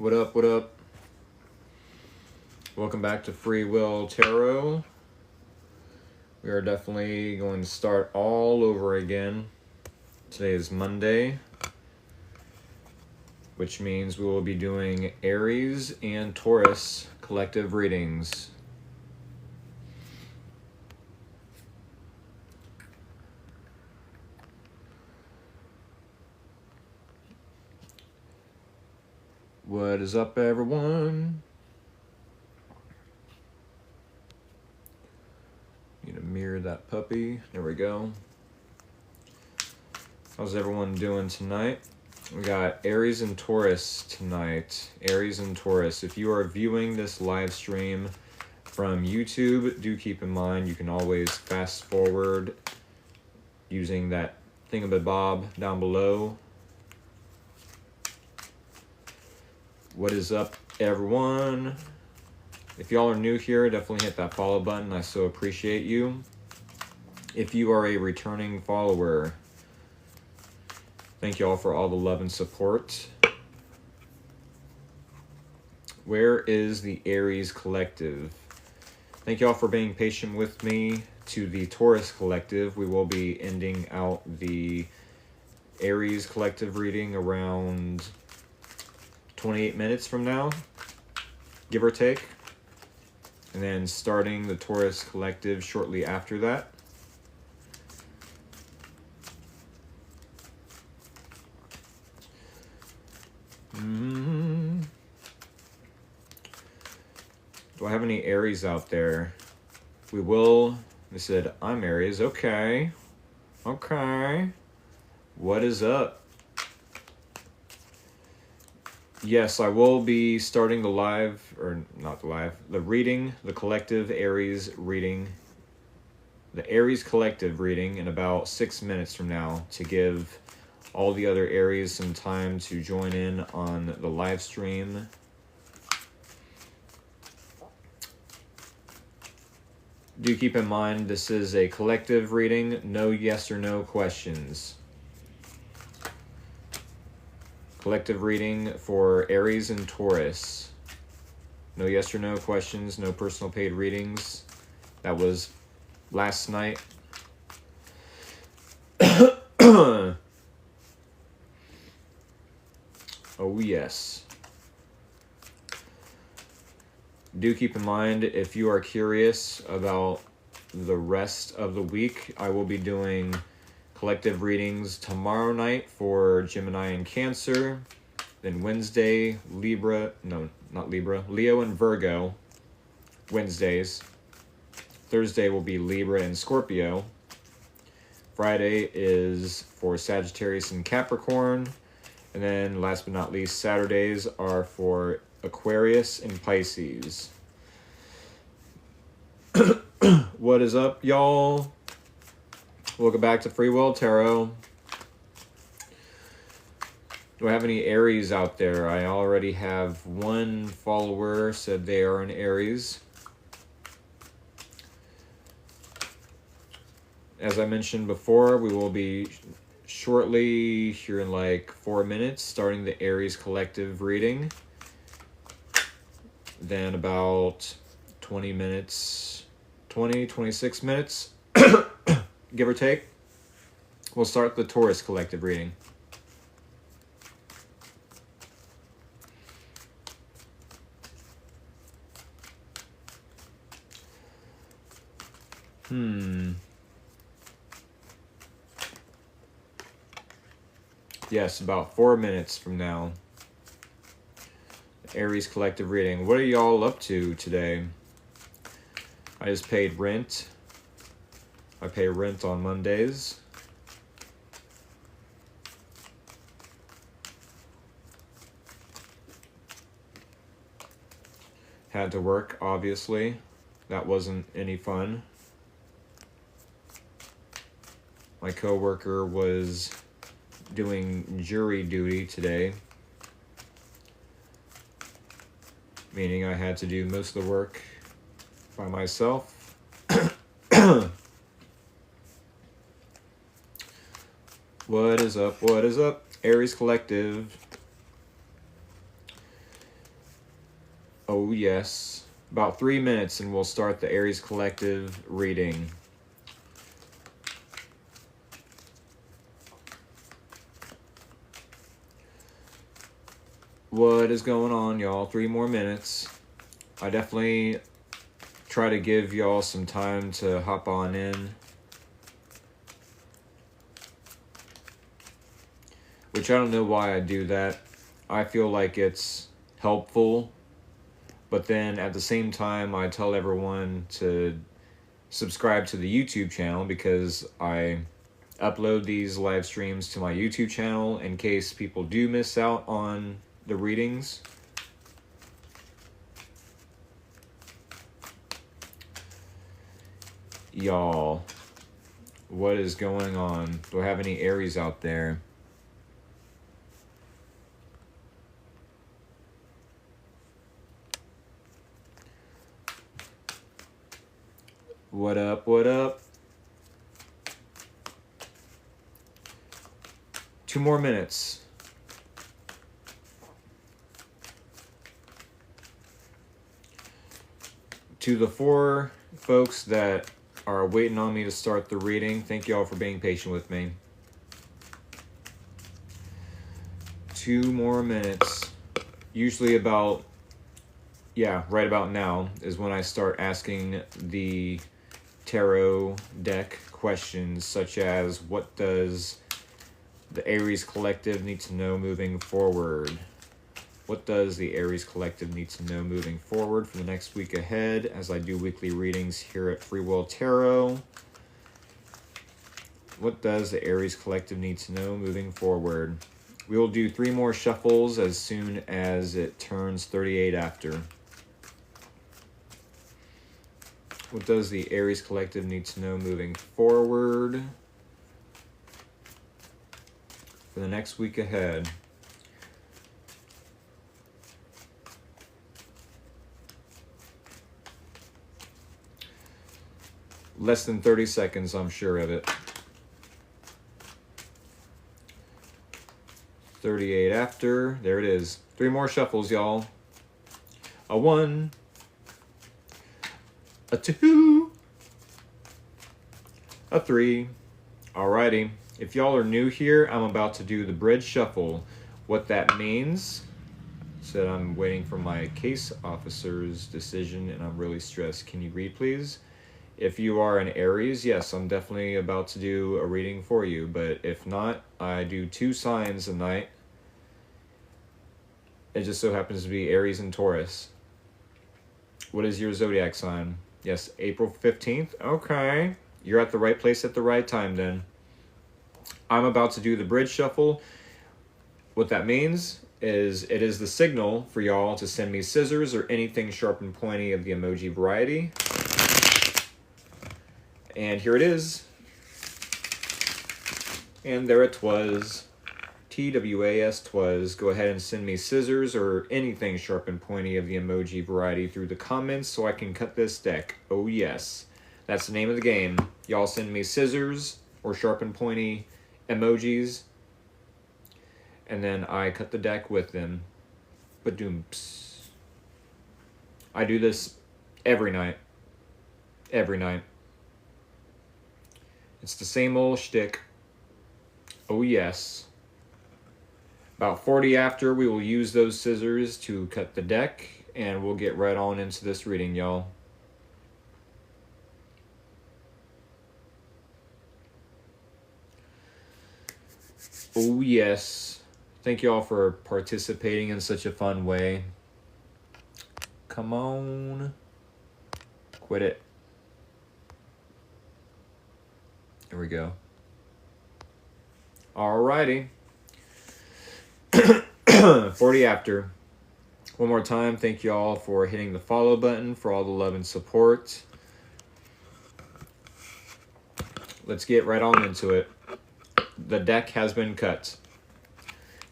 What up, what up? Welcome back to Free Will Tarot. We are definitely going to start all over again. Today is Monday, which means we will be doing Aries and Taurus collective readings. What is up, everyone? Need to mirror that puppy. There we go. How's everyone doing tonight? We got Aries and Taurus tonight. Aries and Taurus. If you are viewing this live stream from YouTube, do keep in mind you can always fast forward using that thingamabob down below. What is up, everyone? If y'all are new here, definitely hit that follow button. I so appreciate you. If you are a returning follower, thank y'all for all the love and support. Where is the Aries Collective? Thank y'all for being patient with me. To the Taurus Collective, we will be ending out the Aries Collective reading around 28 minutes from now, give or take. And then starting the Taurus Collective shortly after that. Do I have any Aries out there? We will. They said, I'm Aries. Okay. Okay. What is up? Yes, I will be starting the live, or not the live, the reading, the collective Aries reading, the Aries collective reading in about 6 minutes from now to give all the other Aries some time to join in on the live stream. Do keep in mind this is a collective reading, no yes or no questions. Collective reading for Aries and Taurus. No yes or no questions, no personal paid readings. That was last night. Oh yes. Do keep in mind, if you are curious about the rest of the week, I will be doing collective readings tomorrow night for Gemini and Cancer. Then Wednesday, Leo and Virgo, Wednesdays. Thursday will be Libra and Scorpio. Friday is for Sagittarius and Capricorn. And then last but not least, Saturdays are for Aquarius and Pisces. What is up, y'all? Welcome back to Free Will Tarot. Do I have any Aries out there? I already have one follower said they are an Aries. As I mentioned before, we will be shortly, here in like 4 minutes, starting the Aries collective reading. Then about 20 minutes, 26 minutes, give or take, we'll start the Taurus collective reading. Yes, about 4 minutes from now. Aries collective reading. What are y'all up to today? I just paid rent. I pay rent on Mondays. Had to work, obviously. That wasn't any fun. My coworker was doing jury duty today, meaning I had to do most of the work by myself. What is up? What is up? Aries collective. Oh, yes. About 3 minutes and we'll start the Aries Collective reading. What is going on, y'all? 3 more minutes. I definitely try to give y'all some time to hop on in. Which I don't know why I do that. I feel like it's helpful. But then at the same time, I tell everyone to subscribe to the YouTube channel because I upload these live streams to my YouTube channel in case people do miss out on the readings. Y'all, what is going on? Do I have any Aries out there? What up, what up? 2 more minutes. To the 4 folks that are waiting on me to start the reading, thank y'all for being patient with me. 2 more minutes. Usually about, right about now is when I start asking the tarot deck questions such as, what does the Aries Collective need to know moving forward? What does the Aries Collective need to know moving forward for the next week ahead as I do weekly readings here at Free Will Tarot? What does the Aries Collective need to know moving forward? We will do 3 more shuffles as soon as it turns 38 after. What does the Aries Collective need to know moving forward for the next week ahead? Less than 30 seconds, I'm sure of it. 38 after. There it is. 3 more shuffles, y'all. A 1. A 2. A 3. Alrighty. If y'all are new here, I'm about to do the bridge shuffle. What that means, said I'm waiting for my case officer's decision and I'm really stressed. Can you read, please? If you are an Aries, yes, I'm definitely about to do a reading for you. But if not, I do 2 signs a night. It just so happens to be Aries and Taurus. What is your zodiac sign? Yes, April 15th. Okay. You're at the right place at the right time then. I'm about to do the bridge shuffle. What that means is it is the signal for y'all to send me scissors or anything sharp and pointy of the emoji variety. And here it is. And there it was. TWAS twas. Go ahead and send me scissors or anything sharp and pointy of the emoji variety through the comments so I can cut this deck. Oh yes. That's the name of the game. Y'all send me scissors or sharp and pointy emojis. And then I cut the deck with them. Ba-doomps. I do this every night. Every night. It's the same old shtick. Oh yes. About 40 after, we will use those scissors to cut the deck, and we'll get right on into this reading, y'all. Oh yes. Thank y'all for participating in such a fun way. Come on. Quit it. There we go. Alrighty. 40 after. One more time, thank you all for hitting the follow button, for all the love and support. Let's get right on into it. The deck has been cut.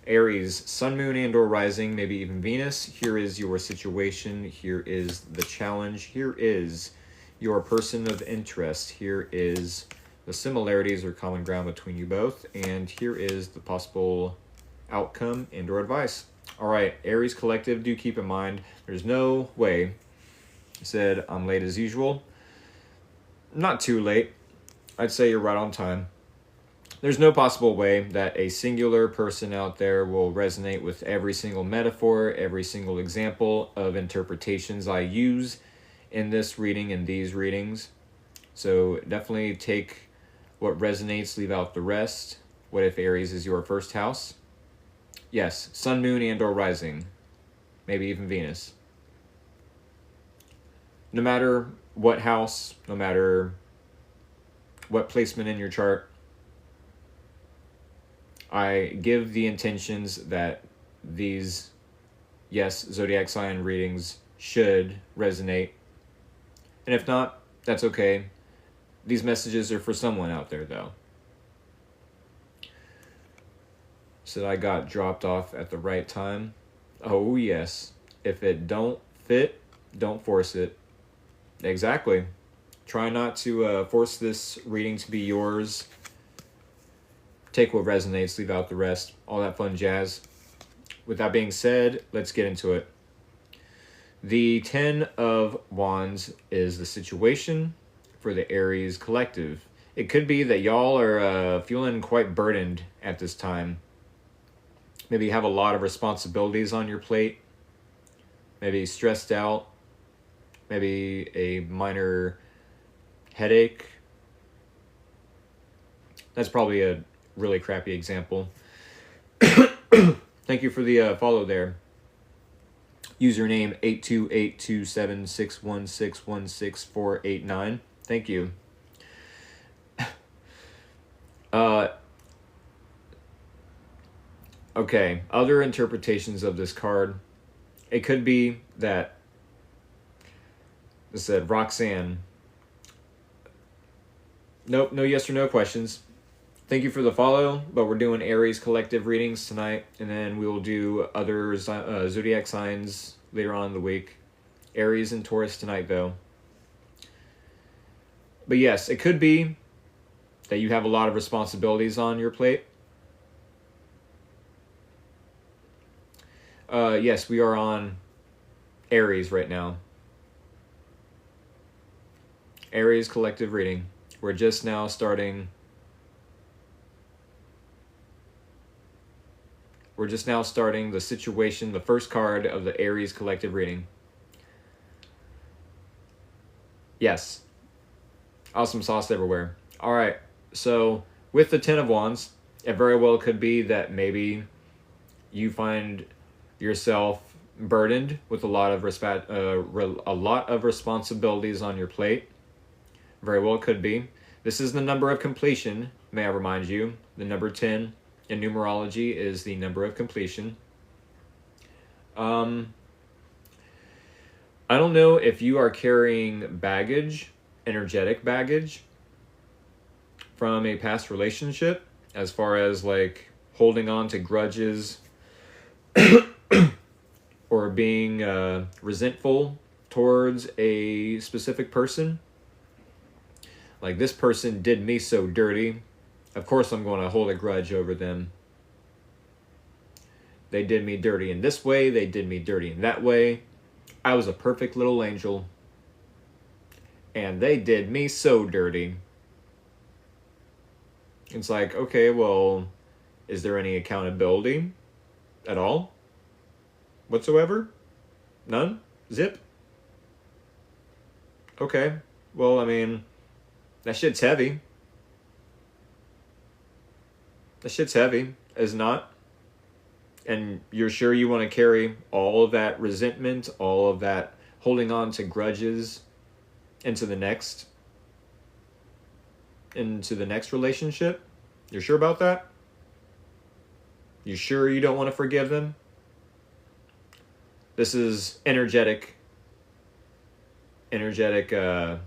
Aries, Sun, Moon, and or Rising, maybe even Venus. Here is your situation. Here is the challenge. Here is your person of interest. Here is the similarities or common ground between you both. And here is the possible outcome and or advice. All right, Aries Collective, do keep in mind, there's no way. I said I'm late as usual. Not too late. I'd say you're right on time. There's no possible way that a singular person out there will resonate with every single metaphor, every single example of interpretations I use in this reading and these readings. So definitely take what resonates, leave out the rest. What if Aries is your first house? Yes, sun, moon, and or rising. Maybe even Venus. No matter what house, no matter what placement in your chart, I give the intentions that these, yes, zodiac sign readings should resonate. And if not, that's okay. These messages are for someone out there, though. So I got dropped off at the right time. Oh, yes. If it don't fit, don't force it. Exactly. Try not to force this reading to be yours. Take what resonates, leave out the rest. All that fun jazz. With that being said, let's get into it. The 10 of Wands is the situation for the Aries Collective. It could be that y'all are feeling quite burdened at this time. Maybe you have a lot of responsibilities on your plate. Maybe stressed out. Maybe a minor headache. That's probably a really crappy example. Thank you for the follow there. Username 8282761616489. Thank you. Okay, other interpretations of this card. It could be that it said Roxanne. Nope, no yes or no questions. Thank you for the follow, but we're doing Aries collective readings tonight, and then we will do other zodiac signs later on in the week. Aries and Taurus tonight, though. But yes, it could be that you have a lot of responsibilities on your plate. Yes, we are on Aries right now. Aries collective reading. We're just now starting. We're just now starting the situation, the first card of the Aries collective reading. Yes. Awesome sauce everywhere. All right. So with the 10 of Wands, it very well could be that maybe you find yourself burdened with a lot of responsibilities on your plate. Very well could be. This is the number of completion, may I remind you. The number 10 in numerology is the number of completion. I don't know if you are carrying baggage, energetic baggage, from a past relationship, as far as like holding on to grudges or being resentful towards a specific person. Like, this person did me so dirty. Of course I'm going to hold a grudge over them. They did me dirty in this way. They did me dirty in that way. I was a perfect little angel. And they did me so dirty. It's like, okay, well, is there any accountability at all? Whatsoever? None? Zip? Okay. Well, I mean, that shit's heavy. That shit's heavy, is not. And you're sure you want to carry all of that resentment, all of that holding on to grudges into the next relationship? You're sure about that? You sure you don't want to forgive them? This is energetic, how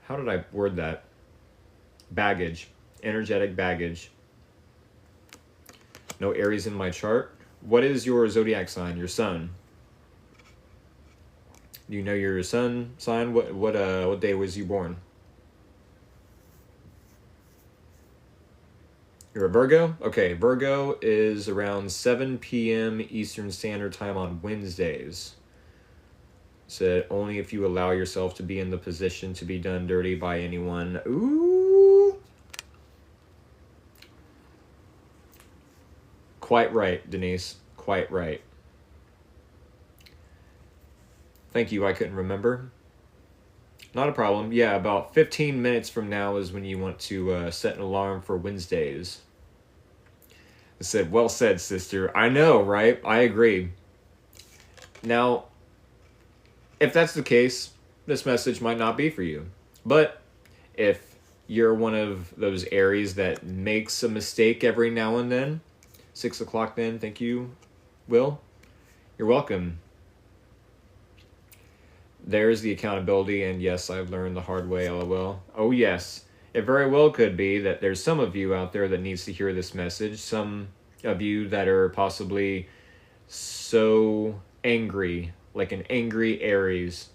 did I word that? Baggage. Energetic baggage. No Aries in my chart. What is your zodiac sign? Your sun. Do you know your sun sign? What day was you born? You're a Virgo? Okay, Virgo is around 7 p.m. Eastern Standard Time on Wednesdays. Said only if you allow yourself to be in the position to be done dirty by anyone. Ooh. Quite right, Denise. Quite right. Thank you, I couldn't remember. Not a problem. Yeah, about 15 minutes from now is when you want to set an alarm for Wednesdays. I said, well said, sister. I know, right? I agree. Now, if that's the case, this message might not be for you. But if you're one of those Aries that makes a mistake every now and then, 6 o'clock then, thank you, Will. You're welcome. There's the accountability, and yes, I've learned the hard way, lol. Oh yes, it very well could be that there's some of you out there that needs to hear this message. Some of you that are possibly so angry, like an angry Aries.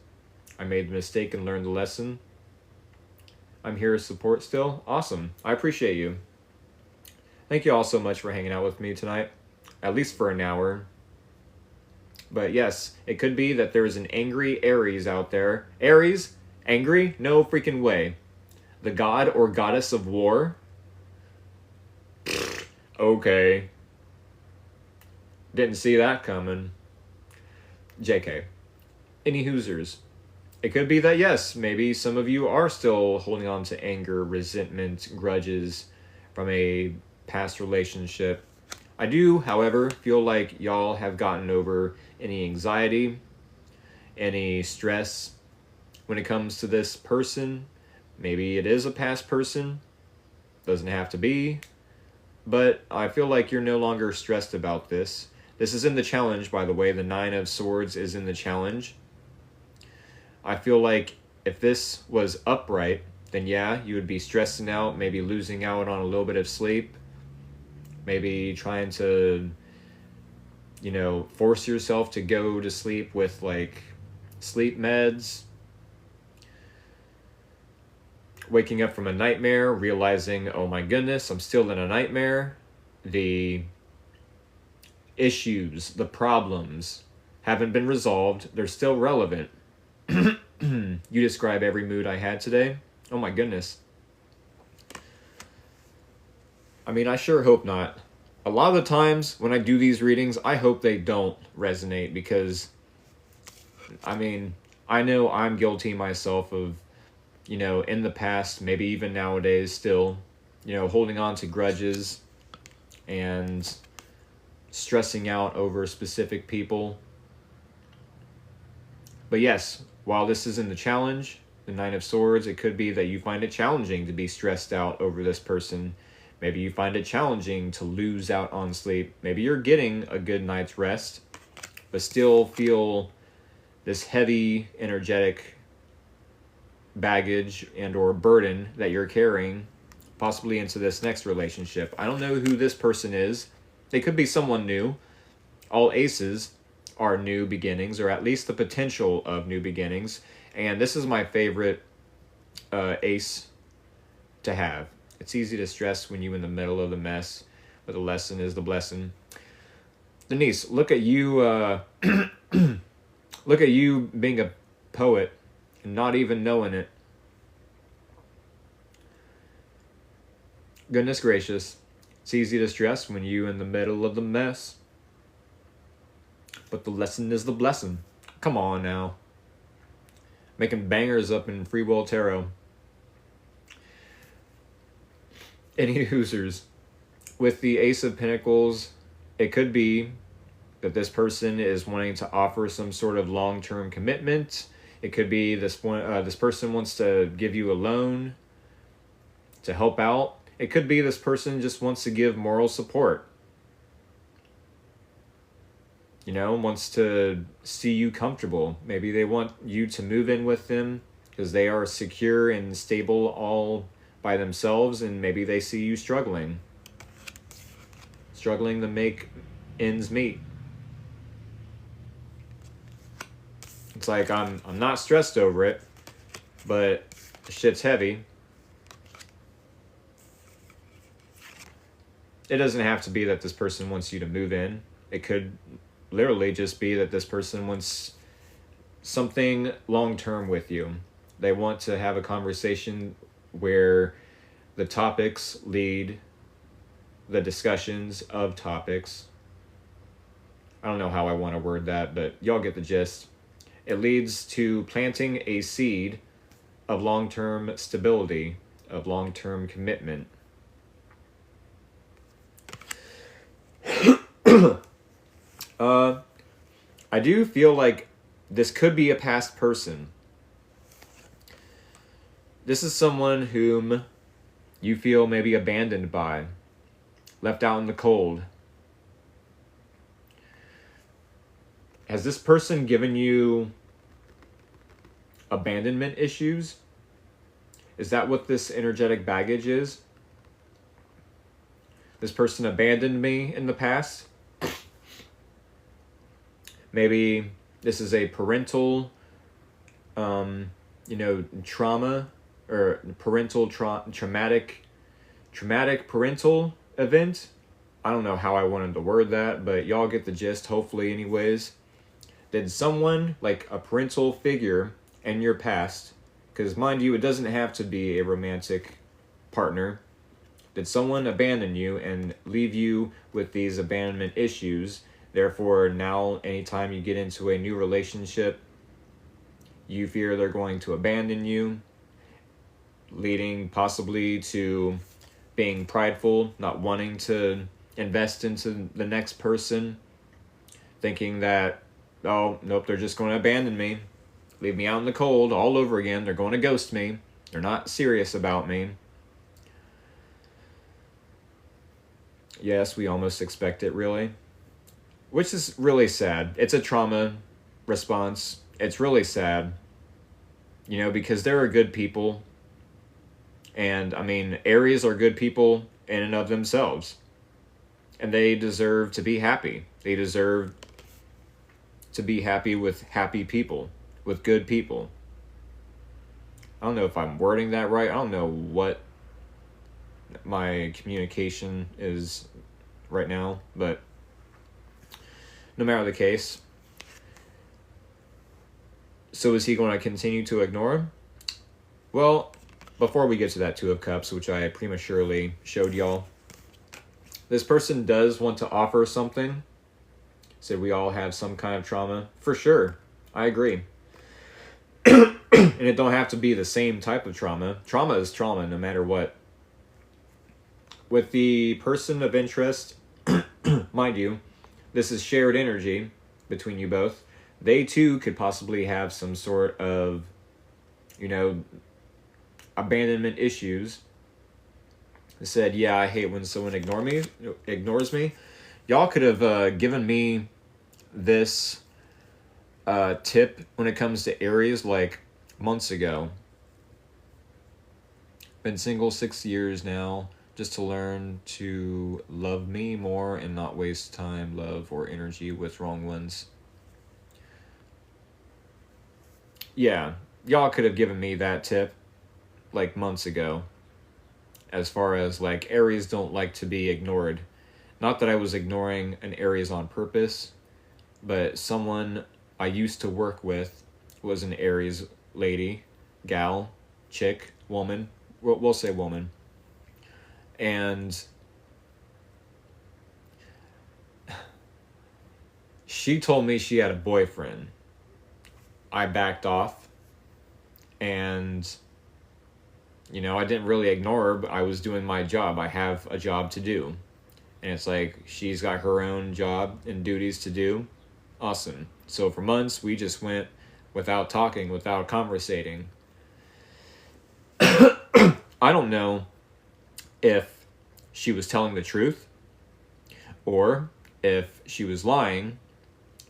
I made the mistake and learned the lesson. I'm here to support still. Awesome. I appreciate you. Thank you all so much for hanging out with me tonight, at least for an hour. But yes, it could be that there's an angry Aries out there. Aries? Angry? No freaking way. The god or goddess of war? Okay. Didn't see that coming. JK. Any Hoosers? It could be that yes, maybe some of you are still holding on to anger, resentment, grudges from a past relationship. I do, however, feel like y'all have gotten over any anxiety, any stress when it comes to this person. Maybe it is a past person. Doesn't have to be. But I feel like you're no longer stressed about this. This is in the challenge, by the way. The 9 of Swords is in the challenge. I feel like if this was upright, then yeah, you would be stressing out, maybe losing out on a little bit of sleep. Maybe trying to, force yourself to go to sleep with, like, sleep meds. Waking up from a nightmare, realizing, oh my goodness, I'm still in a nightmare. The issues, the problems haven't been resolved. They're still relevant. You describe every mood I had today. Oh my goodness. I mean, I sure hope not. A lot of the times when I do these readings, I hope they don't resonate because, I mean, I know I'm guilty myself of, in the past, maybe even nowadays still, holding on to grudges and stressing out over specific people. But yes, while this is in the challenge, the 9 of Swords, it could be that you find it challenging to be stressed out over this person. Maybe you find it challenging to lose out on sleep. Maybe you're getting a good night's rest, but still feel this heavy, energetic baggage and or burden that you're carrying, possibly into this next relationship. I don't know who this person is. They could be someone new. All aces are new beginnings, or at least the potential of new beginnings. And this is my favorite ace to have. It's easy to stress when you're in the middle of the mess, but the lesson is the blessing. Denise, look at you. Look at you being a poet and not even knowing it. Goodness gracious, it's easy to stress when you're in the middle of the mess, but the lesson is the blessing. Come on now. Making bangers up in Free Will Tarot. Any Hoosers. With the Ace of Pentacles, it could be that this person is wanting to offer some sort of long-term commitment. It could be this person wants to give you a loan to help out. It could be this person just wants to give moral support. Wants to see you comfortable. Maybe they want you to move in with them because they are secure and stable all by themselves, and maybe they see you struggling to make ends meet. It's like I'm not stressed over it, but the shit's heavy. It doesn't have to be that this person wants you to move in. It could literally just be that this person wants something long-term with you. They want to have a conversation where the topics lead the discussions of topics. I don't know how I want to word that, but y'all get the gist. It leads to planting a seed of long-term stability, of long-term commitment. I do feel like this could be a past person. This is someone whom you feel maybe abandoned by, left out in the cold. Has this person given you abandonment issues? Is that what this energetic baggage is? This person abandoned me in the past. Maybe this is a parental, trauma, or parental traumatic parental event. I don't know how I wanted to word that, but y'all get the gist, hopefully anyways. Did someone, like a parental figure in your past, because mind you, it doesn't have to be a romantic partner. Did someone abandon you and leave you with these abandonment issues? Therefore, now anytime you get into a new relationship, you fear they're going to abandon you, leading possibly to being prideful, not wanting to invest into the next person, thinking that, oh, nope, they're just going to abandon me, leave me out in the cold all over again. They're going to ghost me. They're not serious about me. Yes, we almost expect it, really. Which is really sad. It's a trauma response. It's really sad. Because there are good people. And, Aries are good people in and of themselves. And they deserve to be happy. They deserve to be happy with happy people. With good people. I don't know if I'm wording that right. I don't know what my communication is right now. But no matter the case. So is he going to continue to ignore? Well, before we get to that Two of Cups, which I prematurely showed y'all, this person does want to offer something. Said we all have some kind of trauma. For sure. I agree. And it don't have to be the same type of trauma. Trauma is trauma no matter what. With the person of interest, mind you, this is shared energy between you both. They too could possibly have some sort of, abandonment issues. They said, yeah, I hate when someone ignores me. Y'all could have given me this tip when it comes to Aries like months ago. Been single 6 years now, just to learn to love me more and not waste time, love, or energy with wrong ones. Yeah, y'all could have given me that tip like months ago. As far as like Aries don't like to be ignored. Not that I was ignoring an Aries on purpose, but someone I used to work with was an Aries lady, gal, chick, woman. We'll say woman. And she told me she had a boyfriend. I backed off. And, I didn't really ignore her, but I was doing my job. I have a job to do. And it's like, she's got her own job and duties to do. Awesome. So for months, we just went without talking, without conversating. I don't know if she was telling the truth or if she was lying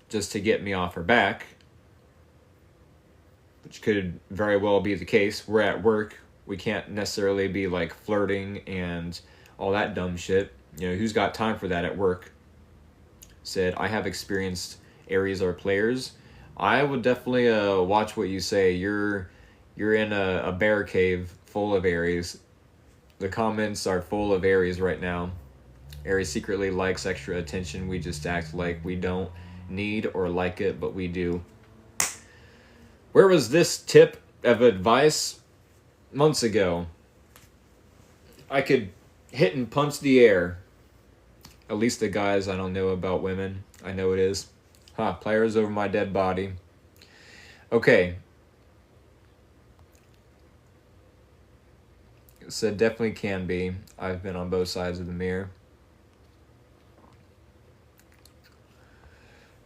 just to get me off her back, which could very well be the case. We're at work. We can't necessarily be like flirting and all that dumb shit. Who's got time for that at work? Said, I have experienced Aries are players. I would definitely watch what you say. You're in a bear cave full of Aries. The comments are full of Aries right now. Aries secretly likes extra attention. We just act like we don't need or like it, but we do. Where was this tip of advice months ago? I could hit and punch the air. At least the guys, I don't know about women. I know it is. Players over my dead body. Okay. So definitely can be. I've been on both sides of the mirror.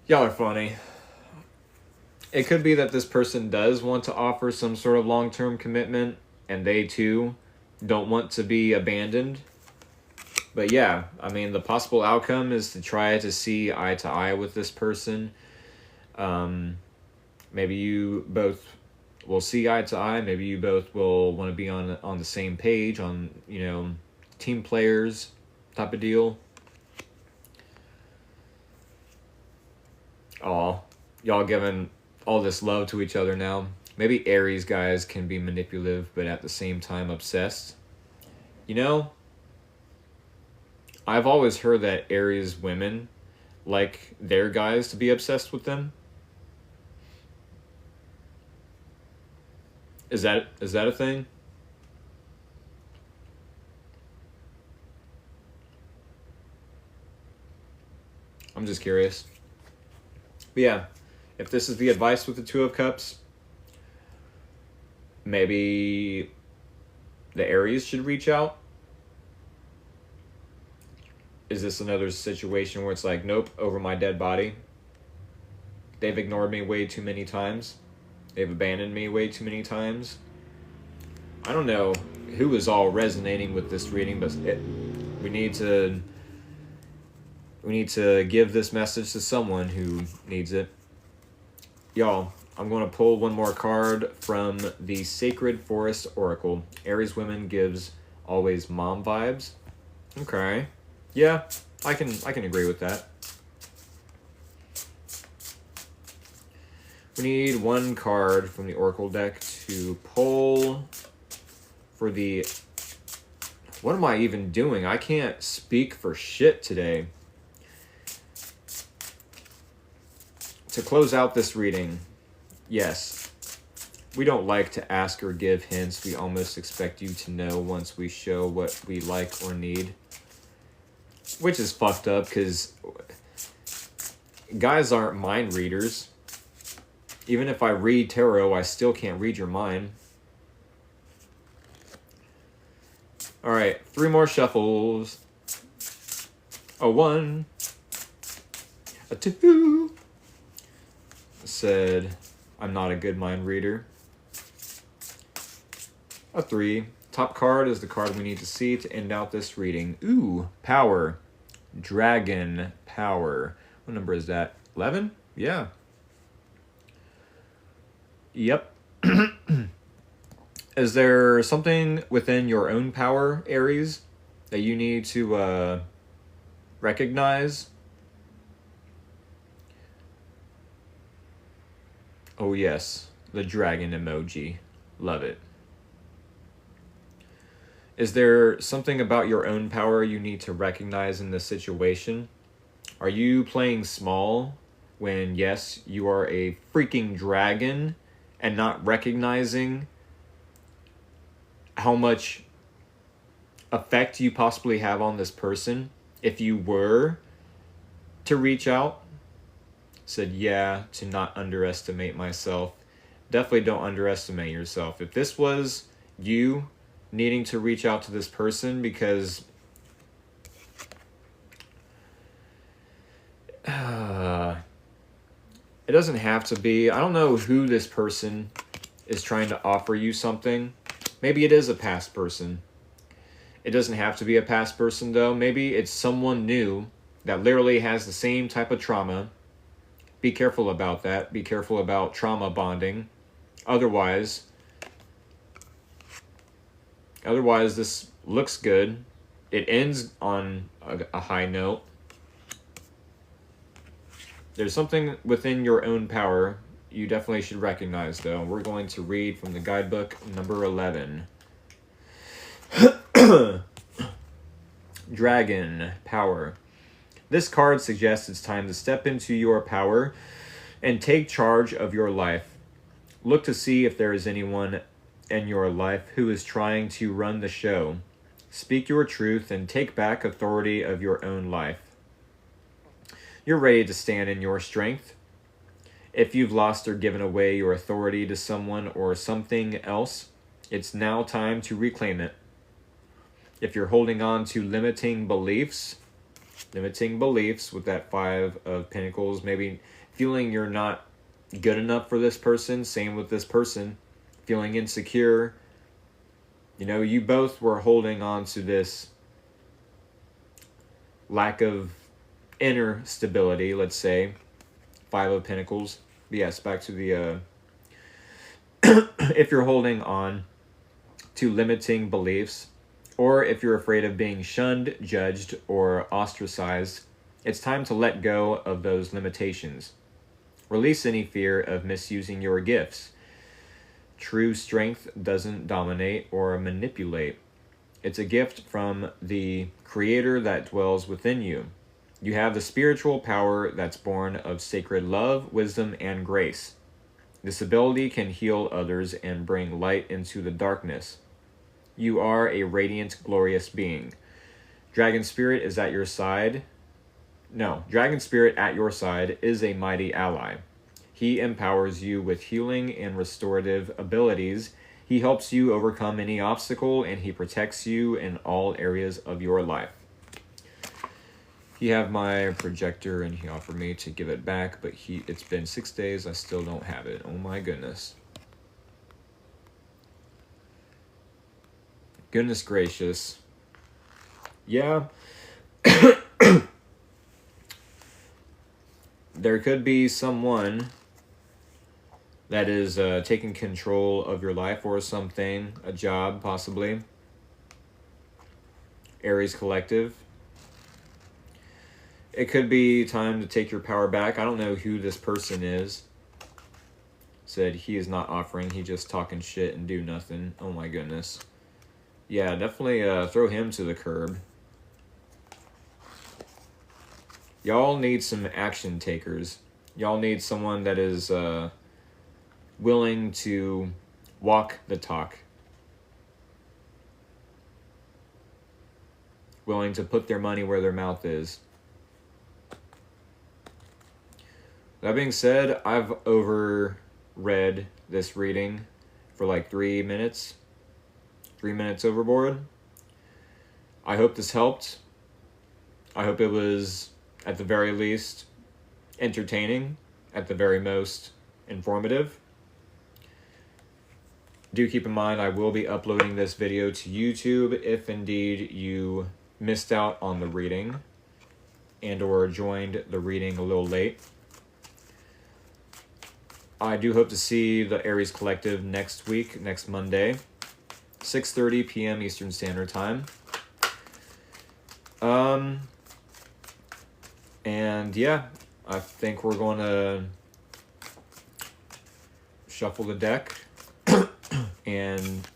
Y'all are funny. It could be that this person does want to offer some sort of long-term commitment, and they too don't want to be abandoned. But yeah, I mean, the possible outcome is to try to see eye to eye with this person. Maybe you both will see eye to eye. Maybe you both will want to be on the same page, on, you know, team players type of deal. Aw, y'all giving all this love to each other now. Maybe Aries guys can be manipulative, but at the same time obsessed. You know, I've always heard that Aries women like their guys to be obsessed with them. Is that a thing? I'm just curious. But yeah, if this is the advice with the Two of Cups, maybe the Aries should reach out. Is this another situation where it's like, nope, over my dead body? They've ignored me way too many times. They've abandoned me way too many times. I don't know who is all resonating with this reading, but we need to give this message to someone who needs it. Y'all, I'm going to pull one more card from the Sacred Forest Oracle. Aries women gives always mom vibes. Okay. Yeah, I can agree with that. We need one card from the Oracle deck to pull for the... What am I even doing? I can't speak for shit today. To close out this reading, yes, we don't like to ask or give hints. We almost expect you to know once we show what we like or need. Which is fucked up, because guys aren't mind readers. Even if I read tarot, I still can't read your mind. Alright, 3 more shuffles. A 1. A 2. Said, I'm not a good mind reader. A 3. Top card is the card we need to see to end out this reading. Ooh, power. Dragon power. What number is that? 11? Yeah. Yep. Is there something within your own power, Aries, that you need to recognize? Oh yes, the dragon emoji. Love it. Is there something about your own power you need to recognize in this situation? Are you playing small when, yes, you are a freaking dragon and not recognizing how much effect you possibly have on this person if you were to reach out? Said, yeah, to not underestimate myself. Definitely don't underestimate yourself. If this was you needing to reach out to this person because it doesn't have to be. I don't know who this person is trying to offer you something. Maybe it is a past person. It doesn't have to be a past person, though. Maybe it's someone new that literally has the same type of trauma. Be careful about that. Be careful about trauma bonding. Otherwise, this looks good. It ends on a high note. There's something within your own power you definitely should recognize, though. We're going to read from the guidebook number 11. Dragon, power. This card suggests it's time to step into your power and take charge of your life. Look to see if there is anyone in your life who is trying to run the show. Speak your truth and take back authority of your own life. You're ready to stand in your strength. If you've lost or given away your authority to someone or something else, it's now time to reclaim it. If you're holding on to limiting beliefs with that Five of Pentacles, maybe feeling you're not good enough for this person, same with this person, feeling insecure. You know, you both were holding on to this lack of inner stability, let's say. Five of Pentacles. Yes, back to the if you're holding on to limiting beliefs, or if you're afraid of being shunned, judged, or ostracized, it's time to let go of those limitations. Release any fear of misusing your gifts. True strength doesn't dominate or manipulate. It's a gift from the Creator that dwells within you. You have the spiritual power that's born of sacred love, wisdom, and grace. This ability can heal others and bring light into the darkness. You are a radiant, glorious being. Dragon Spirit is at your side. No, Dragon Spirit at your side is a mighty ally. He empowers you with healing and restorative abilities. He helps you overcome any obstacle, and he protects you in all areas of your life. He have my projector, and he offered me to give it back, but it's been 6 days. I still don't have it. Oh my goodness. Goodness gracious. Yeah. There could be someone that is taking control of your life or something. A job, possibly. Aries collective. It could be time to take your power back. I don't know who this person is. Said he is not offering. He just talking shit and do nothing. Oh my goodness. Yeah, definitely throw him to the curb. Y'all need some action takers. Y'all need someone that is willing to walk the talk. Willing to put their money where their mouth is. That being said, I've overread this reading for like 3 minutes. 3 minutes overboard. I hope this helped. I hope it was, at the very least, entertaining. At the very most, informative. Do keep in mind I will be uploading this video to YouTube if indeed you missed out on the reading and or joined the reading a little late. I do hope to see the Aries Collective next week, next Monday, 6:30 p.m. Eastern Standard Time. And yeah, I think we're going to shuffle the deck and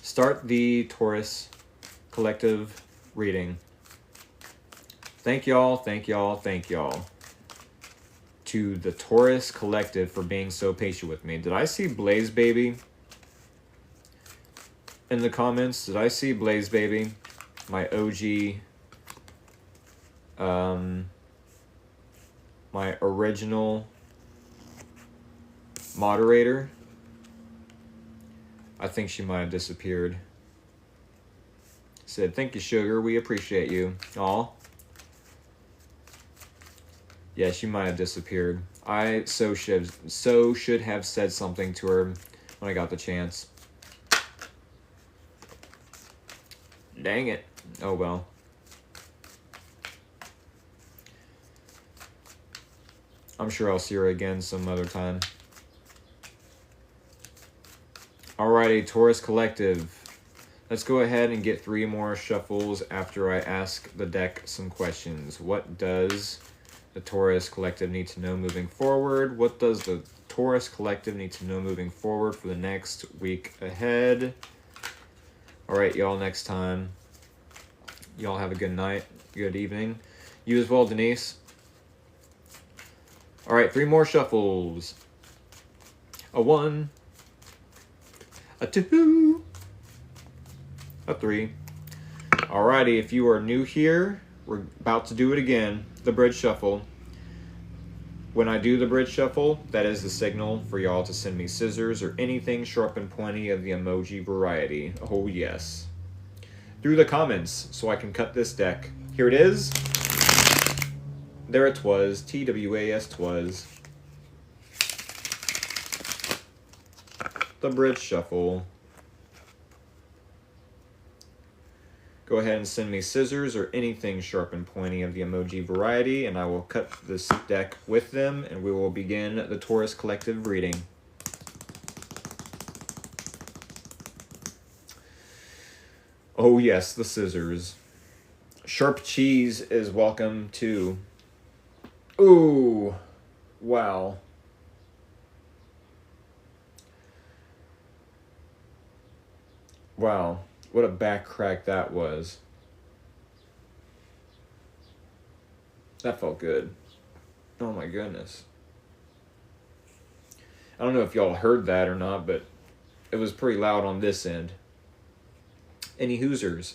start the Taurus Collective reading. Thank y'all, thank y'all, thank y'all to the Taurus Collective for being so patient with me. Did I see Blaze Baby in the comments? Did I see Blaze Baby? My OG, my original moderator. I think she might have disappeared. Said, thank you, Sugar. We appreciate you. Aw. Yeah, she might have disappeared. I so should have said something to her when I got the chance. Dang it. Oh well. I'm sure I'll see her again some other time. Alrighty, Taurus Collective. Let's go ahead and get 3 more shuffles after I ask the deck some questions. What does the Taurus Collective need to know moving forward? What does the Taurus Collective need to know moving forward for the next week ahead? Alright, y'all, next time. Y'all have a good night, good evening. You as well, Denise. All right, 3 more shuffles. A 1, a 2, a 3. Alrighty, if you are new here, we're about to do it again, the bridge shuffle. When I do the bridge shuffle, that is the signal for y'all to send me scissors or anything sharp and pointy of the emoji variety. Oh yes. Through the comments, so I can cut this deck. Here it is. There it was. TWAS twas. The bridge shuffle. Go ahead and send me scissors or anything sharp and pointy of the emoji variety, and I will cut this deck with them, and we will begin the Taurus collective reading. Oh yes, the scissors. Sharp cheese is welcome too. Ooh, wow. Wow, what a back crack that was. That felt good. Oh my goodness. I don't know if y'all heard that or not, but it was pretty loud on this end. Any Hoosers?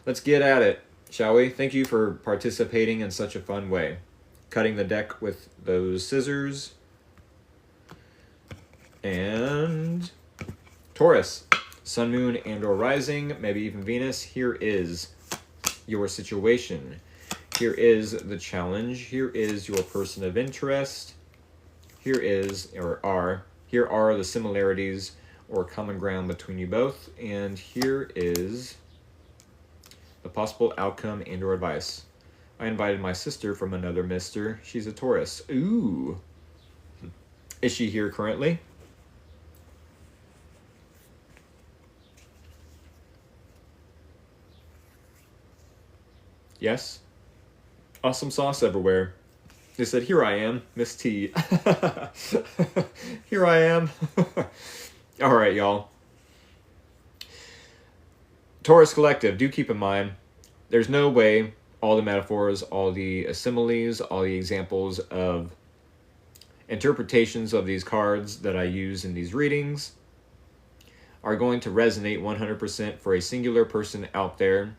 Let's get at it, shall we? Thank you for participating in such a fun way. Cutting the deck with those scissors. And Taurus. Sun, Moon, and or Rising, maybe even Venus. Here is your situation. Here is the challenge. Here is your person of interest. Here are the similarities or common ground between you both. And here is the possible outcome and or advice. I invited my sister from another mister. She's a Taurus. Ooh. Is she here currently? Yes? Awesome sauce everywhere. They said, here I am, Miss T. Here I am. All right, y'all. Taurus Collective, do keep in mind, there's no way all the metaphors, all the similes, all the examples of interpretations of these cards that I use in these readings are going to resonate 100% for a singular person out there.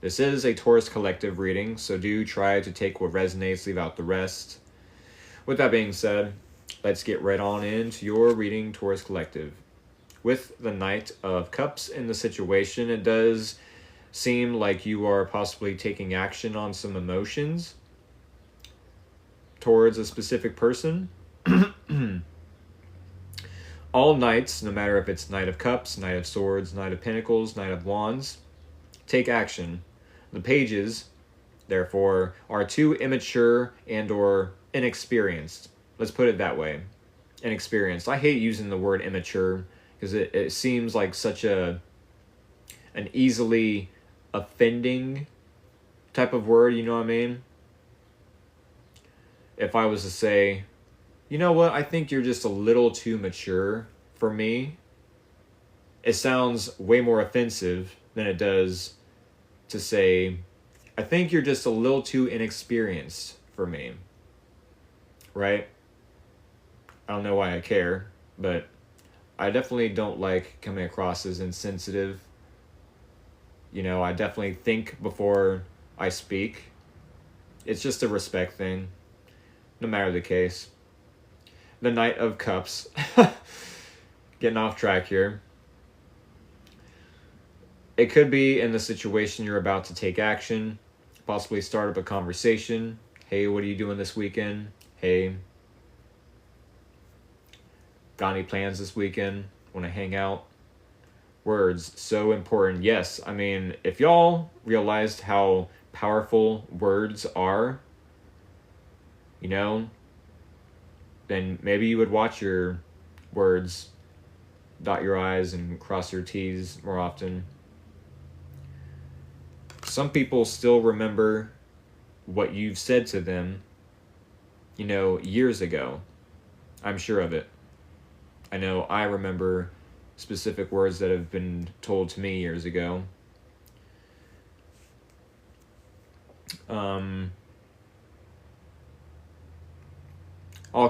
This is a Taurus Collective reading, so do try to take what resonates, leave out the rest. With that being said, let's get right on into your reading, Taurus Collective. With the Knight of Cups in the situation, it does seem like you are possibly taking action on some emotions towards a specific person. All knights, no matter if it's Knight of Cups, Knight of Swords, Knight of Pentacles, Knight of Wands, take action. The pages, therefore, are too immature and or inexperienced. Let's put it that way. Inexperienced. I hate using the word immature because it seems like such an easily offending type of word, you know what I mean? If I was to say, you know what, I think you're just a little too mature for me, it sounds way more offensive than it does to say, I think you're just a little too inexperienced for me. Right? I don't know why I care, but I definitely don't like coming across as insensitive. You know, I definitely think before I speak. It's just a respect thing, no matter the case. The Knight of Cups. Getting off track here. It could be in the situation you're about to take action, possibly start up a conversation. Hey, what are you doing this weekend? Hey, got any plans this weekend? Want to hang out? Words, so important. Yes, I mean, if y'all realized how powerful words are, you know, then maybe you would watch your words, dot your I's and cross your T's more often. Some people still remember what you've said to them, you know, years ago. I'm sure of it. I know I remember specific words that have been told to me years ago. All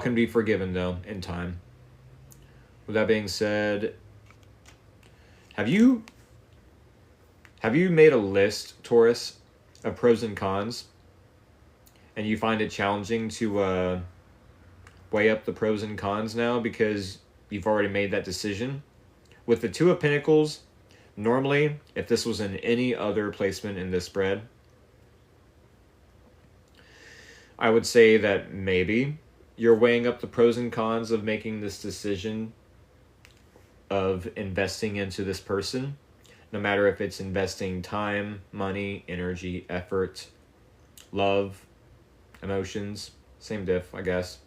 can be forgiven, though, in time. With that being said, have you made a list, Taurus, of pros and cons, and you find it challenging to weigh up the pros and cons now because you've already made that decision? With the Two of Pentacles, normally, if this was in any other placement in this spread, I would say that maybe you're weighing up the pros and cons of making this decision of investing into this person, no matter if it's investing time, money, energy, effort, love, emotions, same diff, I guess.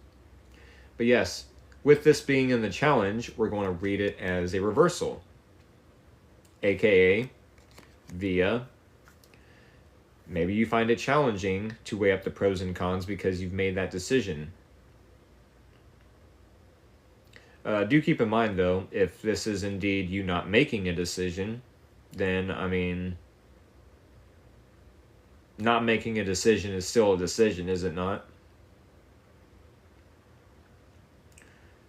But yes, with this being in the challenge, we're going to read it as a reversal, aka via maybe you find it challenging to weigh up the pros and cons because you've made that decision. Do keep in mind, though, if this is indeed you not making a decision, then, I mean, not making a decision is still a decision, is it not?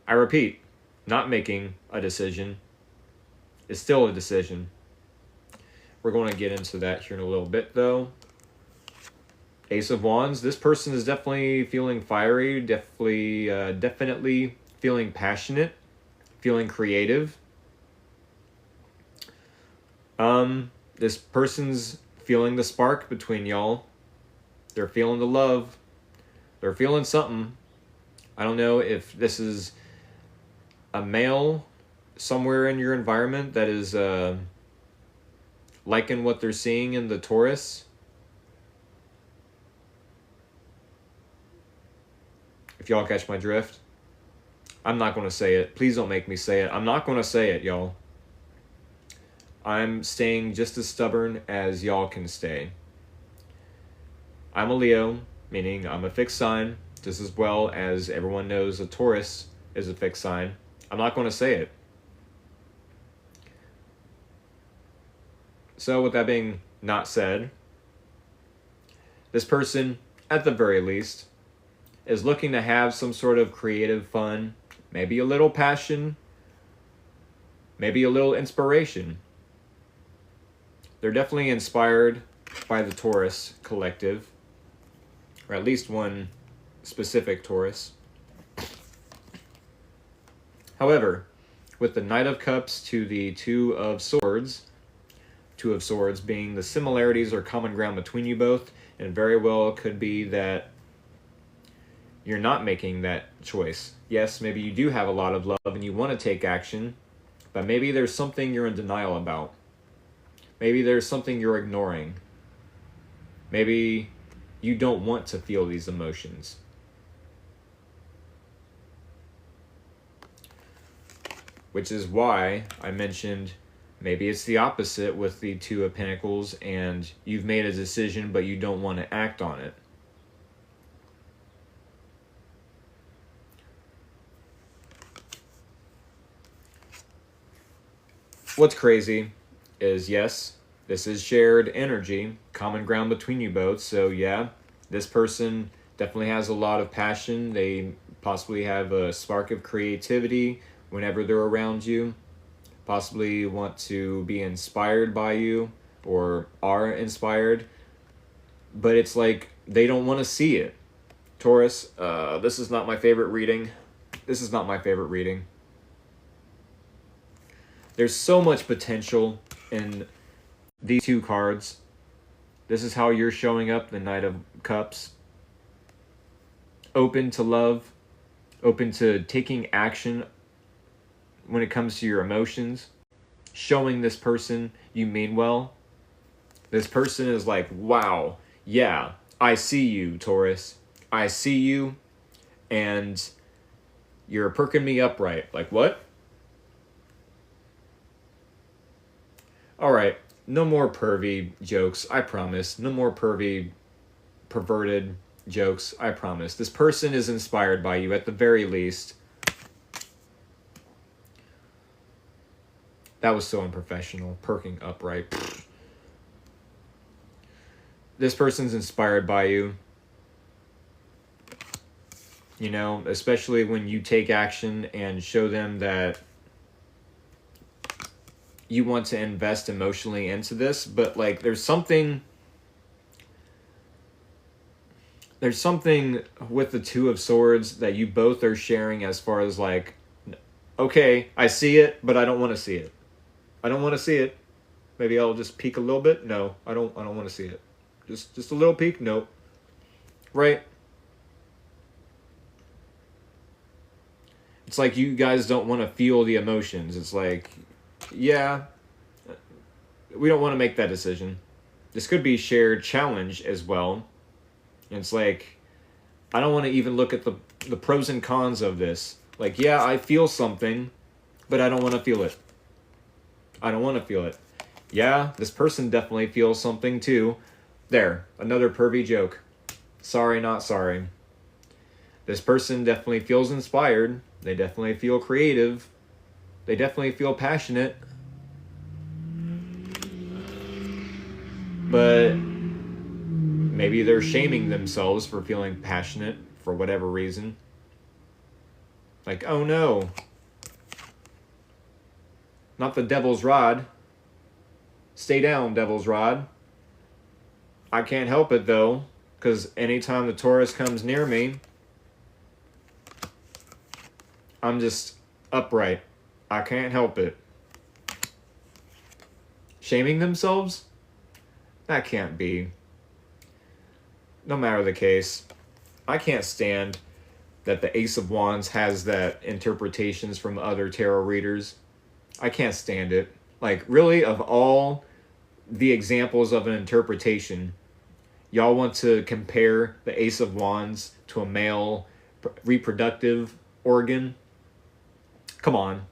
I repeat, not making a decision is still a decision. We're going to get into that here in a little bit, though. Ace of Wands, this person is definitely feeling fiery, definitely feeling passionate, feeling creative. This person's feeling the spark between y'all. They're feeling the love. They're feeling something. I don't know if this is a male somewhere in your environment that is liking what they're seeing in the Taurus. If y'all catch my drift. I'm not going to say it. Please don't make me say it. I'm not going to say it, y'all. I'm staying just as stubborn as y'all can stay. I'm a Leo, meaning I'm a fixed sign, just as well as everyone knows a Taurus is a fixed sign. I'm not going to say it. So with that being not said, this person, at the very least, is looking to have some sort of creative fun, maybe a little passion, maybe a little inspiration. They're definitely inspired by the Taurus collective, or at least one specific Taurus. However, with the Knight of Cups to the Two of Swords being the similarities or common ground between you both, and very well could be that you're not making that choice. Yes, maybe you do have a lot of love and you want to take action, but maybe there's something you're in denial about. Maybe there's something you're ignoring. Maybe you don't want to feel these emotions. Which is why I mentioned maybe it's the opposite with the Two of Pentacles and you've made a decision but you don't want to act on it. What's crazy is, yes, this is shared energy, common ground between you both. So yeah, this person definitely has a lot of passion. They possibly have a spark of creativity whenever they're around you. Possibly want to be inspired by you or are inspired. But it's like they don't want to see it. Taurus, this is not my favorite reading. This is not my favorite reading. There's so much potential in these two cards. This is how you're showing up, the Knight of Cups. Open to love, open to taking action when it comes to your emotions. Showing this person you mean well. This person is like, wow, yeah, I see you, Taurus. I see you, and you're perking me up right. Like, what? Alright, no more pervy jokes, I promise. No more pervy, perverted jokes, I promise. This person is inspired by you, at the very least. That was so unprofessional. Perking upright. this person's inspired by you. You know, especially when you take action and show them that you want to invest emotionally into this. But like, there's something with the Two of Swords that you both are sharing, as far as like, okay, I see it, but I don't want to see it. I don't want to see it. Maybe I'll just peek a little bit. No, I don't want to see it. Just a little peek. Nope. Right? It's like you guys don't want to feel the emotions. It's like, yeah, we don't want to make that decision. This could be shared challenge as well. And it's like, I don't want to even look at the pros and cons of this. Like, yeah, I feel something, but I don't want to feel it. I don't want to feel it. Yeah, this person definitely feels something too. There, another pervy joke. Sorry, not sorry. This person definitely feels inspired. They definitely feel creative. They definitely feel passionate. But maybe they're shaming themselves for feeling passionate for whatever reason. Like, oh no. Not the devil's rod. Stay down, devil's rod. I can't help it though, because anytime the Taurus comes near me, I'm just upright. I can't help it. Shaming themselves? That can't be. No matter the case, I can't stand that the Ace of Wands has that interpretations from other tarot readers. I can't stand it. Like, really, of all the examples of an interpretation, y'all want to compare the Ace of Wands to a male reproductive organ? Come on.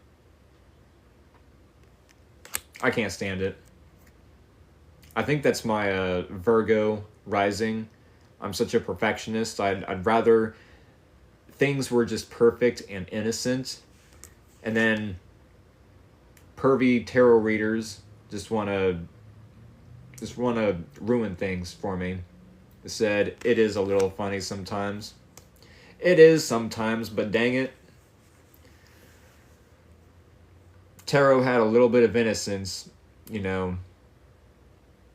I can't stand it. I think that's my Virgo rising. I'm such a perfectionist. I'd rather things were just perfect and innocent. And then pervy tarot readers just want to ruin things for me. It said, it is a little funny sometimes. It is sometimes, but dang it. Tarot had a little bit of innocence, you know.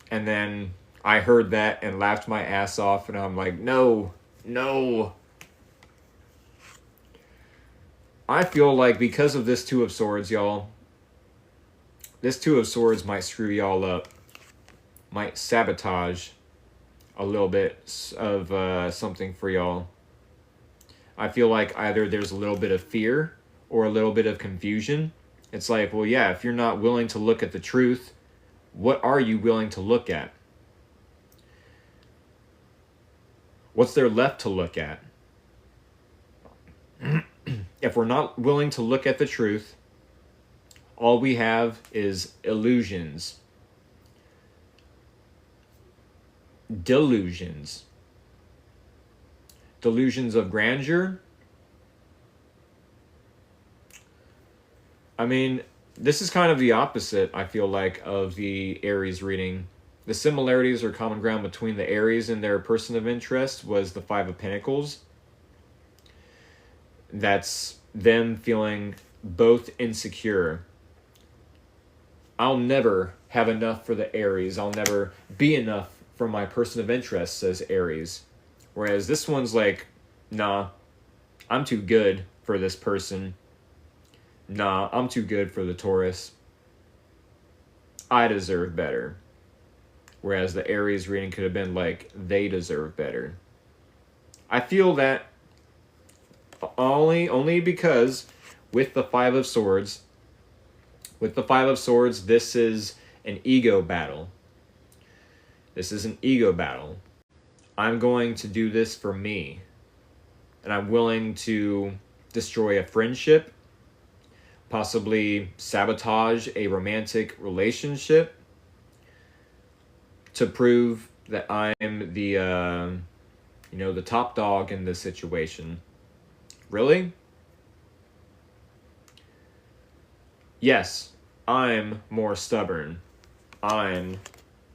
And then I heard that and laughed my ass off, and I'm like, no. I feel like because of this Two of Swords, y'all, this Two of Swords might screw y'all up. Might sabotage a little bit of something for y'all. I feel like either there's a little bit of fear or a little bit of confusion. It's like, well, yeah, if you're not willing to look at the truth, what are you willing to look at? What's there left to look at? If we're not willing to look at the truth, all we have is illusions. Delusions. Delusions of grandeur. I mean, this is kind of the opposite, I feel like, of the Aries reading. The similarities or common ground between the Aries and their person of interest was the Five of Pentacles. That's them feeling both insecure. I'll never have enough for the Aries. I'll never be enough for my person of interest, says Aries. Whereas this one's like, nah, I'm too good for this person. Nah, I'm too good for the Taurus. I deserve better. Whereas the Aries reading could have been like, they deserve better. I feel that only because with the Five of Swords, this is an ego battle. This is an ego battle. I'm going to do this for me. And I'm willing to destroy a friendship, possibly sabotage a romantic relationship to prove that I'm the top dog in this situation. Really? Yes, I'm more stubborn. I'm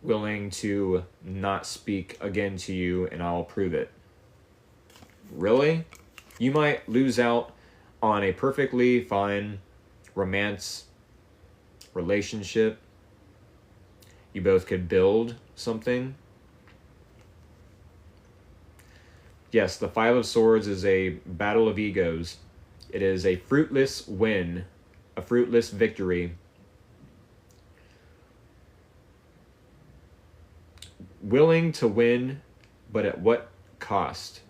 willing to not speak again to you, and I'll prove it. Really? You might lose out on a perfectly fine romance relationship. You both could build something. Yes, the Five of Swords is a battle of egos. It is a fruitless win, a fruitless victory. Willing to win, but at what cost?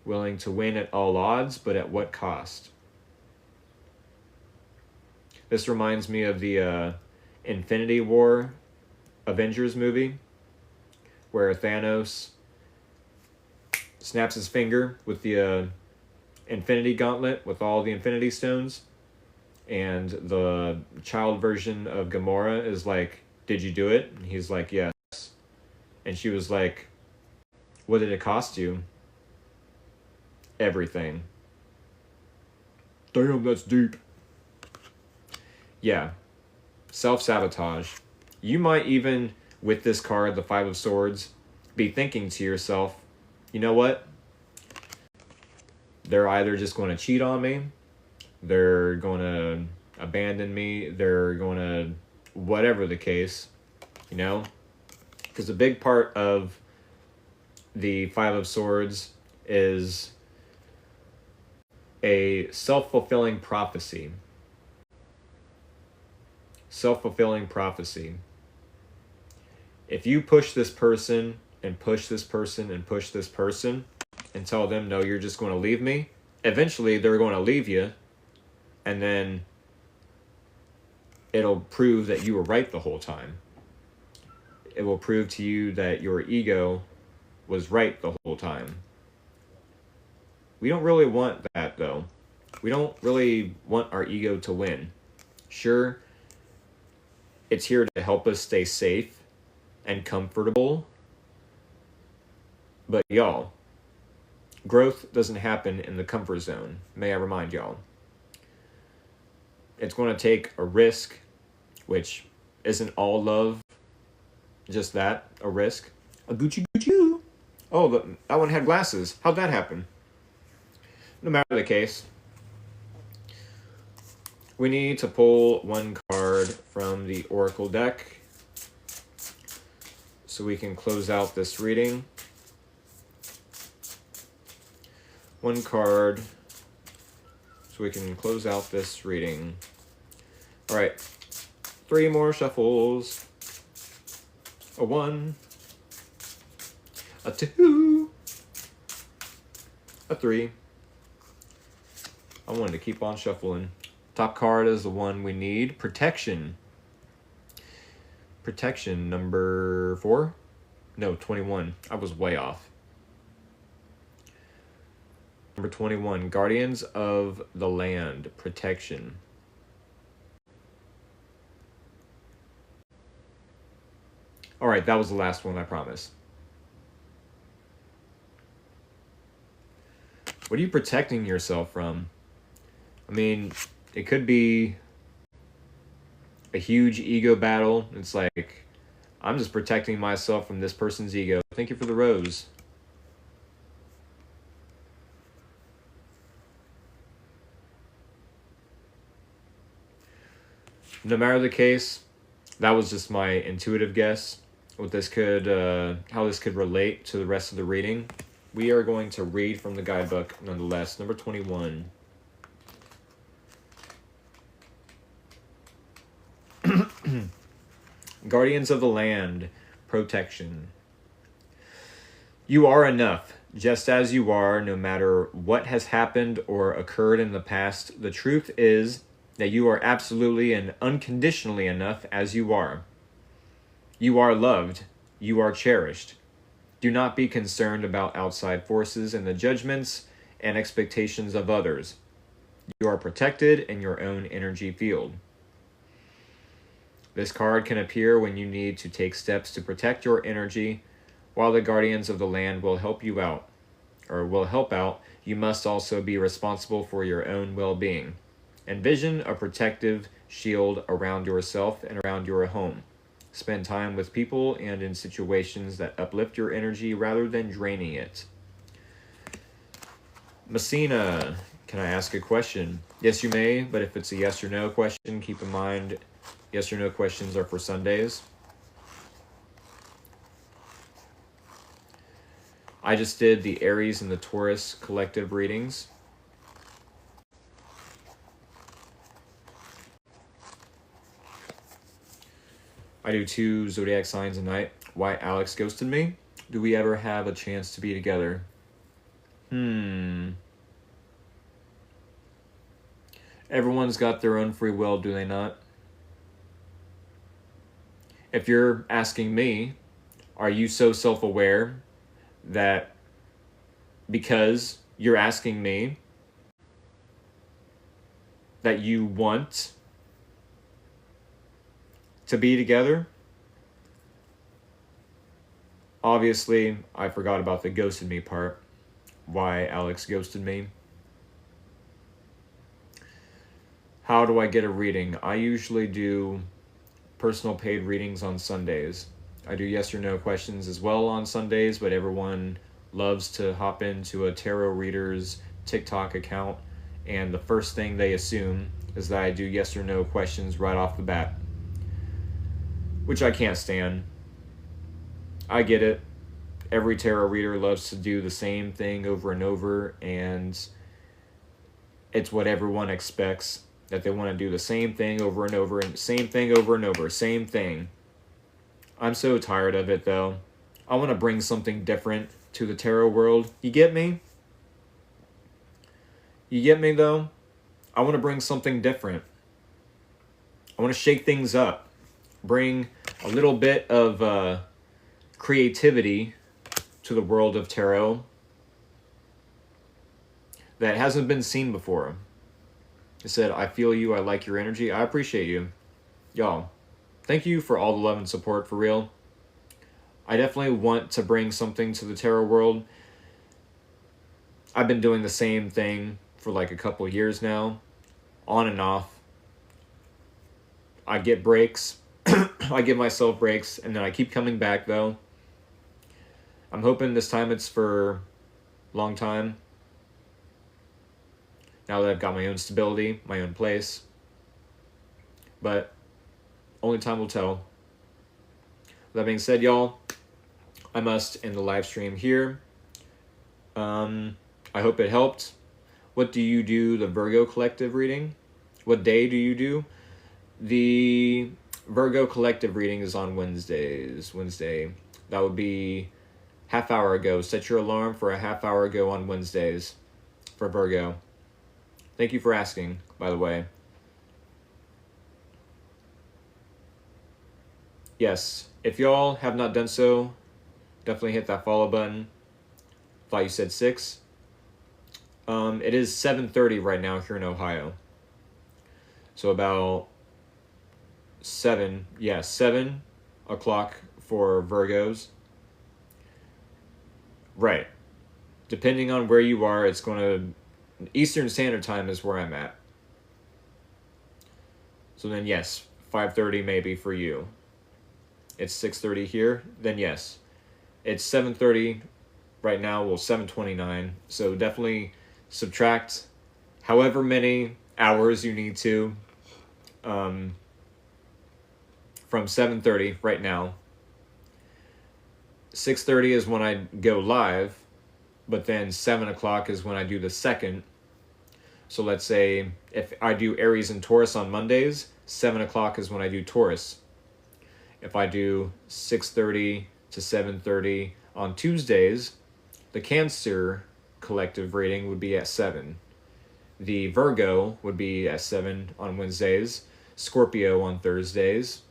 Willing to win at all odds, but at what cost? This reminds me of the Infinity War Avengers movie, where Thanos snaps his finger with the Infinity Gauntlet with all the Infinity Stones, and the child version of Gamora is like, "Did you do it?" And he's like, "Yes." And she was like, "What did it cost you?" "Everything." Damn, that's deep. Yeah. Self-sabotage. You might even, with this card, the Five of Swords, be thinking to yourself, you know what? They're either just going to cheat on me, they're going to abandon me, they're going to whatever the case, you know? Because a big part of the Five of Swords is a self-fulfilling prophecy. Self-fulfilling prophecy. If you push this person and push this person and push this person and tell them, no, you're just going to leave me, eventually they're going to leave you, and then it'll prove that you were right the whole time. It will prove to you that your ego was right the whole time. We don't really want that, though. We don't really want our ego to win. Sure, it's here to help us stay safe and comfortable. But y'all, growth doesn't happen in the comfort zone. May I remind y'all. It's going to take a risk, which isn't all love. Just that, a risk. A Gucci Gucci. Oh, that one had glasses. How'd that happen? No matter the case, we need to pull one card from the Oracle deck so we can close out this reading. One card so we can close out this reading. All right, 3 more shuffles. A 1, a 2, a 3. I wanted to keep on shuffling. Top card is the one we need. Protection. Protection number 4? No, 21. I was way off. Number 21. Guardians of the Land. Protection. All right, that was the last one, I promise. What are you protecting yourself from? I mean, it could be a huge ego battle. It's like, I'm just protecting myself from this person's ego. Thank you for the rose. No matter the case, that was just my intuitive guess. What this could, how this could relate to the rest of the reading. We are going to read from the guidebook nonetheless. Number 21. Guardians of the Land, protection. You are enough, just as you are, no matter what has happened or occurred in the past. The truth is that you are absolutely and unconditionally enough as you are. You are loved. You are cherished. Do not be concerned about outside forces and the judgments and expectations of others. You are protected in your own energy field. This card can appear when you need to take steps to protect your energy, while the Guardians of the Land will help you out, or will help out. You must also be responsible for your own well-being. Envision a protective shield around yourself and around your home. Spend time with people and in situations that uplift your energy rather than draining it. Messina, can I ask a question? Yes, you may, but if it's a yes or no question, keep in mind yes or no questions are for Sundays. I just did the Aries and the Taurus collective readings. I do 2 zodiac signs a night. Why Alex ghosted me? Do we ever have a chance to be together? Everyone's got their own free will, do they not? If you're asking me, are you so self-aware that because you're asking me that you want to be together? Obviously, I forgot about the ghosted me part. Why Alex ghosted me. How do I get a reading? I usually do personal paid readings on Sundays. I do yes or no questions as well on Sundays, but everyone loves to hop into a tarot reader's TikTok account, and the first thing they assume is that I do yes or no questions right off the bat, which I can't stand. I get it. Every tarot reader loves to do the same thing over and over, and it's what everyone expects, that they want to do the same thing over and over, and same thing over and over, same thing. I'm so tired of it, though. I want to bring something different to the tarot world. You get me? You get me, though? I want to bring something different. I want to shake things up. Bring a little bit of creativity to the world of tarot that hasn't been seen before. I said, I feel you, I like your energy, I appreciate you. Y'all, thank you for all the love and support, for real. I definitely want to bring something to the tarot world. I've been doing the same thing for like a couple years now, on and off. I get breaks, I give myself breaks, and then I keep coming back, though. I'm hoping this time it's for a long time. Now that I've got my own stability, my own place. But only time will tell. That being said, y'all, I must end the live stream here. I hope it helped. What do you do the Virgo collective reading? What day do you do? The Virgo collective reading is on Wednesdays. Wednesday. That would be half hour ago. Set your alarm for a half hour ago on Wednesdays for Virgo. Thank you for asking, by the way. Yes, if y'all have not done so, definitely hit that follow button. Thought you said 6. It is 7:30 right now here in Ohio. So about 7 o'clock for Virgos. Right. Depending on where you are, it's going to... Eastern Standard Time is where I'm at. So then yes, 5:30 maybe for you. It's 6:30 here, then yes. It's 7:30 right now, well 7:29. So definitely subtract however many hours you need to from 7:30 right now. 6:30 is when I go live, but then 7 o'clock is when I do the second. So let's say if I do Aries and Taurus on Mondays, 7 o'clock is when I do Taurus. If I do 6:30 to 7:30 on Tuesdays, the Cancer collective reading would be at 7. The Virgo would be at 7 on Wednesdays, Scorpio on Thursdays,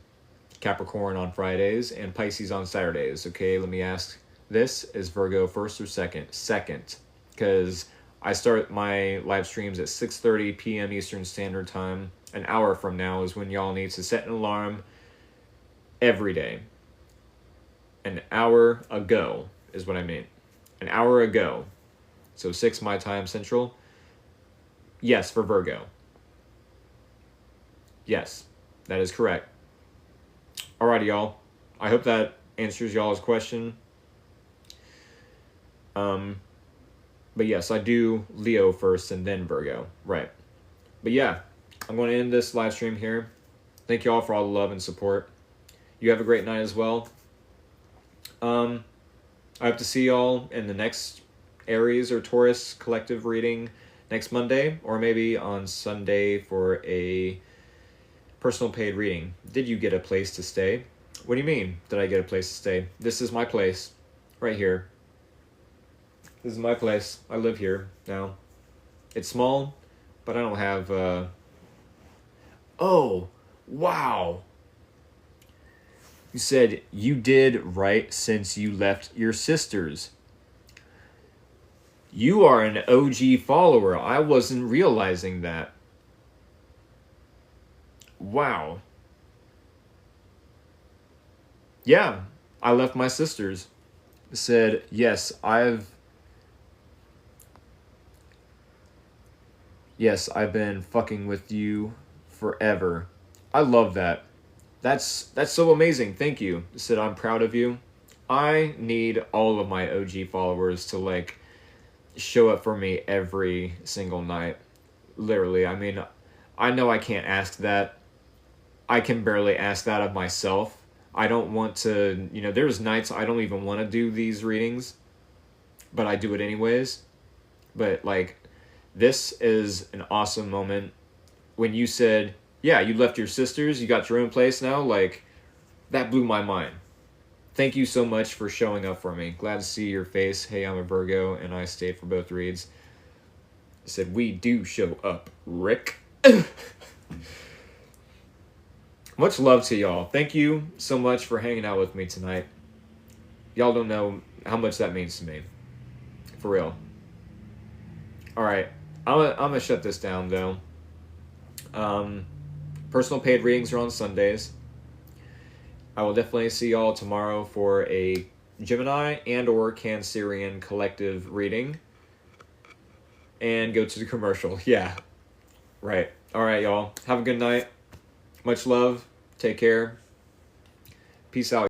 Capricorn on Fridays, and Pisces on Saturdays. Okay, let me ask this. Is Virgo first or second? Second. Because I start my live streams at 6:30 p.m. Eastern Standard Time. An hour from now is when y'all need to set an alarm every day. An hour ago is what I mean. An hour ago. So 6 my time central. Yes, for Virgo. Yes, that is correct. Alrighty, y'all. I hope that answers y'all's question. But yes, I do Leo first and then Virgo. Right. But yeah, I'm going to end this live stream here. Thank you all for all the love and support. You have a great night as well. I hope to see y'all in the next Aries or Taurus collective reading next Monday, or maybe on Sunday for a personal paid reading. Did you get a place to stay? What do you mean, did I get a place to stay? This is my place, right here. This is my place. I live here now. It's small, but I don't have, Oh, wow. You said you did right since you left your sisters. You are an OG follower. I wasn't realizing that. Wow. Yeah, I left my sisters. Said, yes, I've been fucking with you forever. I love that. That's so amazing. Thank you. Said, I'm proud of you. I need all of my OG followers to like show up for me every single night. Literally. I mean, I know I can't ask that. I can barely ask that of myself. I don't want to, there's nights I don't even want to do these readings, but I do it anyways. But like, this is an awesome moment. When you said, yeah, you left your sisters, you got your own place now, like, that blew my mind. Thank you so much for showing up for me. Glad to see your face. Hey, I'm a Virgo, and I stayed for both reads. I said, we do show up, Rick. Much love to y'all. Thank you so much for hanging out with me tonight. Y'all don't know how much that means to me. For real. Alright, I'm gonna shut this down, though. Personal paid readings are on Sundays. I will definitely see y'all tomorrow for a Gemini and or Cancerian collective reading. And go to the commercial. Yeah. Right. Alright, y'all. Have a good night. Much love. Take care. Peace out.